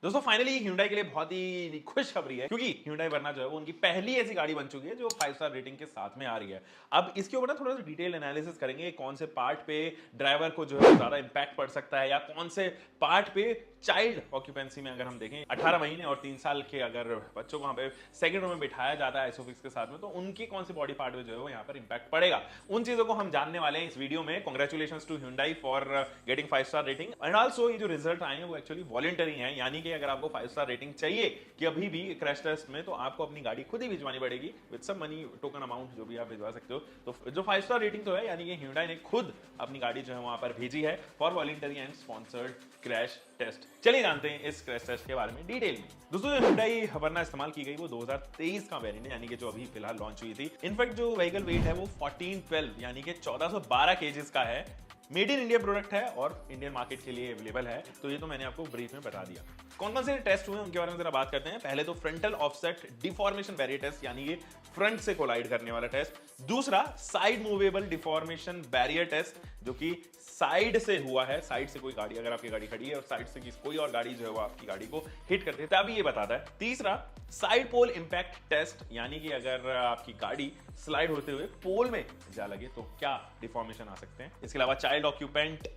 दोस्तों finally Hyundai के लिए बहुत ही खुशखबरी है, क्योंकि Hyundai वरना जो है वो उनकी पहली ऐसी गाड़ी बन चुकी है जो 5 स्टार रेटिंग के साथ में आ रही है। अब इसके ऊपर ना थोड़ा सा डिटेल एनालिसिस करेंगे, कौन से पार्ट पे ड्राइवर को जो है ज्यादा इंपैक्ट पड़ सकता है, या कौन से पार्ट पे चाइल्ड ऑक्यूपेंसी में अगर हम देखें 18 महीने और 3 साल के अगर बच्चों को वहां पे सेकंड रो में बिठाया जाता है आइसोफिक्स के साथ में, तो उनकी कौन से बॉडी पार्ट में जो है वो यहाँ पर इंपैक्ट पड़ेगा, उन चीजों को हम जानने वाले हैं इस वीडियो में। Congratulations to Hyundai for getting 5 star rating and also ये जो रिजल्ट आए हैं वो एक्चुअली वॉलंटरी हैं, यानी कि अगर आपको 5 स्टार रेटिंग चाहिए कि अभी भी क्रैश टेस्ट में, तो आपको अपनी गाड़ी खुद ही भिजवानी पड़ेगी with some money token amount जो भी आप भिजवा सकते हो। तो जो 5 स्टार रेटिंग तो है, यानी कि Hyundai ने खुद अपनी गाड़ी जो है वहां पर भेजी है for voluntary and sponsored crash test. चलिए जानते हैं इस क्रैश टेस्ट के बारे में डिटेल में। दोस्तों जो Hyundai वरना इस्तेमाल की गई वो 2023 का वेरिएंट है, यानी कि जो अभी फिलहाल लॉन्च हुई थी। इनफैक्ट जो व्हीकल वेट है वो 1412 यानी कि 1412 केजीज का है। मेड इन इंडिया प्रोडक्ट है और इंडियन मार्केट के लिए अवेलेबल है। तो ये तो मैंने आपको ब्रीफ में बता दिया। कौन कौन से टेस्ट हुए उनके बारे में जरा बात करते हैं। पहले तो frontal offset deformation barrier test, यानी कि फ्रंट से कोलाइड करने वाला टेस्ट। दूसरा side movable deformation barrier test, जो कि साइड से हुआ है। साइड से कोई गाड़ी, अगर आपकी गाड़ी खड़ी है और साइड से कोई और गाड़ी जो है वो आपकी गाड़ी को हिट करती है, तभी ये बताता है। तीसरा साइड पोल इंपैक्ट टेस्ट, यानी कि अगर आपकी गाड़ी स्लाइड होते हुए पोल में जा लगे तो क्या डिफॉर्मेशन आ सकते हैं। इसके अलावा चाइल्ड ऑक्यूपेंट,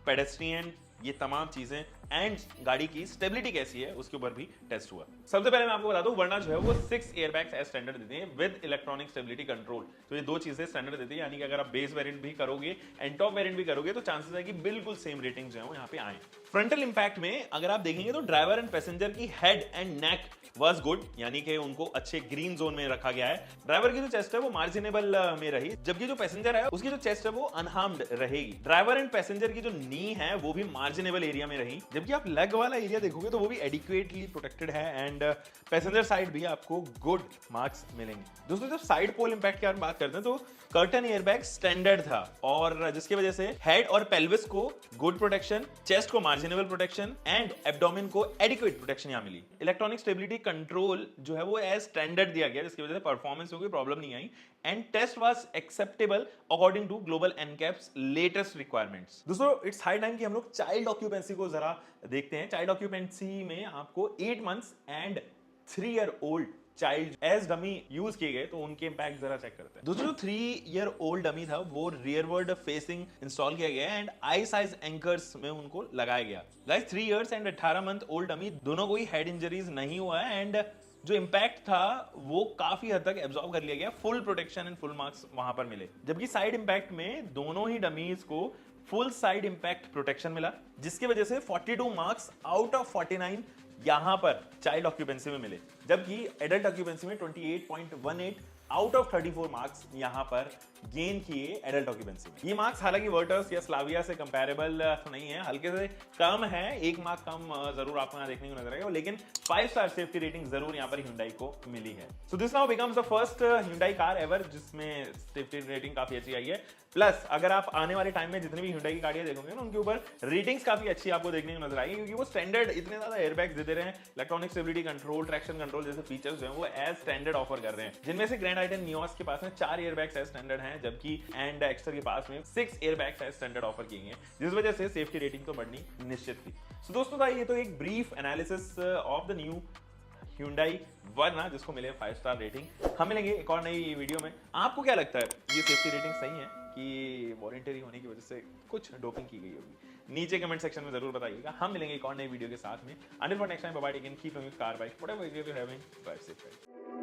पेडेस्ट्रियन, ये तमाम चीजें एंड गाड़ी की स्टेबिलिटी कैसी है उसके ऊपर भी टेस्ट हुआ। सबसे पहले मैं आपको बता दूं, वरना जो है वो 6 एयरबैग्स एज स्टैंडर्ड देते हैं विद इलेक्ट्रॉनिक स्टेबिलिटी कंट्रोल। तो ये दो चीजें स्टैंडर्ड देती है, यानी कि अगर आप बेस वेरिएंट भी करोगे एंड टॉप वेरिएंट भी करोगे तो चांसेस है कि बिल्कुल सेम रेटिंग जो है वो यहाँ पे आए। फ्रंटल इंपैक्ट में अगर आप देखेंगे तो ड्राइवर एंड पैसेंजर की head and neck was good, यानी कि उनको अच्छे ग्रीन जोन में रखा गया है। ड्राइवर की जो चेस्ट है वो मार्जिनेबल में रही, जबकि जो पैसेंजर है उसकी जो चेस्ट है वो अनहार्म्ड रहेगी। ड्राइवर एंड पैसेंजर की जो नी है वो भी मार्जिनेबल एरिया में रही, जबकि आप लेग वाला एरिया देखोगे तो वो भी एडिक्वेटली प्रोटेक्टेड है एंड पैसेंजर साइड भी आपको गुड मार्क्स मिलेंगे। दोस्तों जब साइड पोल इंपैक्ट की बात करते हैं तो कर्टन एयरबैग स्टैंडर्ड था, और जिसकी वजह से हेड और पेल्विस को गुड प्रोटेक्शन, चेस्ट को मार्जिनेबल प्रोटेक्शन एंड एब्डोमेन को एडिक्वेट प्रोटेक्शन यहां मिली। इलेक्ट्रॉनिक स्टेबिलिटी कंट्रोल जो है वो एज स्टैंडर्ड दिया गया, जिसकी वजह से परफॉर्मेंस में कोई प्रॉब्लम नहीं आई and test was acceptable according to global NCAP's latest requirements. दोस्तों इट्स हाई टाइम कि हम लोग चाइल्ड ऑक्यूपेंसी को जरा देखते हैं। चाइल्ड ऑक्यूपेंसी में आपको 8 months and 3 year old child age dummy use किए गए, तो उनके इंपैक्ट जरा चेक करते हैं। दोस्तों जो 3 ईयर ओल्ड डमी था वो रियरवर्ड फेसिंग इंस्टॉल किया गया एंड आई साइज एंकर्स में उनको लगाया गया। Guys 3 years and 18 month old dummy दोनों को ही हेड इंजरीज नहीं हुआ है एंड जो इंपैक्ट था वो काफी हद तक एब्जॉर्ब कर लिया गया। Full protection and full marks वहां पर मिले, जबकि साइड इंपैक्ट में दोनों ही डमीज को फुल साइड इंपैक्ट प्रोटेक्शन मिला, जिसकी वजह से 42 मार्क्स आउट ऑफ 49 यहां पर चाइल्ड ऑक्यूपेंसी में मिले, जबकि एडल्ट ऑक्यूपेंसी में 28.18 आउट ऑफ 34 मार्क्स यहां पर गेन किए एडल्ट ऑक्यूपेंसी में। ये मार्क्स हालांकि वर्टर्स या स्लाविया से कंपैरेबल तो नहीं है, हल्के से कम है, 1 मार्क कम जरूर आपको यहां देखने को नजर आएगा, लेकिन 5 स्टार सेफ्टी रेटिंग जरूर यहां पर Hyundai को मिली है। So this now becomes the first Hyundai car ever जिसमें सेफ्टी रेटिंग काफी अच्छी आई है। प्लस अगर आप आने वाले टाइम में जितनी भी Hyundai की गाड़ियां देखोगे ना, उनके ऊपर रेटिंग्स काफी अच्छी आपको देखने को नजर आएगी, क्योंकि वो स्टैंडर्ड इतने ज्यादा एयरबैग्स दे रहे हैं, electronic stability control, traction control जैसे फीचर्स जो हैं वो एज स्टैंडर्ड ऑफर कर रहे हैं, जिनमें से ग्रैंड आइटन नियोस के पास में 4 एयरबैग्स एज स्टैंडर्ड हैं, जबकि एंड एक्स्टर के पास में 6 एयरबैग्स एज स्टैंडर्ड ऑफर किए हैं, जिस वजह से सेफ्टी रेटिंग तो बढ़नी निश्चित थी। सो दोस्तों था ये तो एक brief analysis of the new Hyundai वरना, जिसको मिले 5 स्टार रेटिंग। हम मिलेंगे एक और नई वीडियो में। आपको क्या लगता है, ये सेफ्टी रेटिंग सही है कि वॉलंटरी होने की वजह से कुछ डोपिंग की गई होगी? नीचे कमेंट सेक्शन में जरूर बताइएगा। हम मिलेंगे एक और नई वीडियो के साथ में। Until for next time, bye bye, take care, keep doing car bike whatever you are having, drive safe.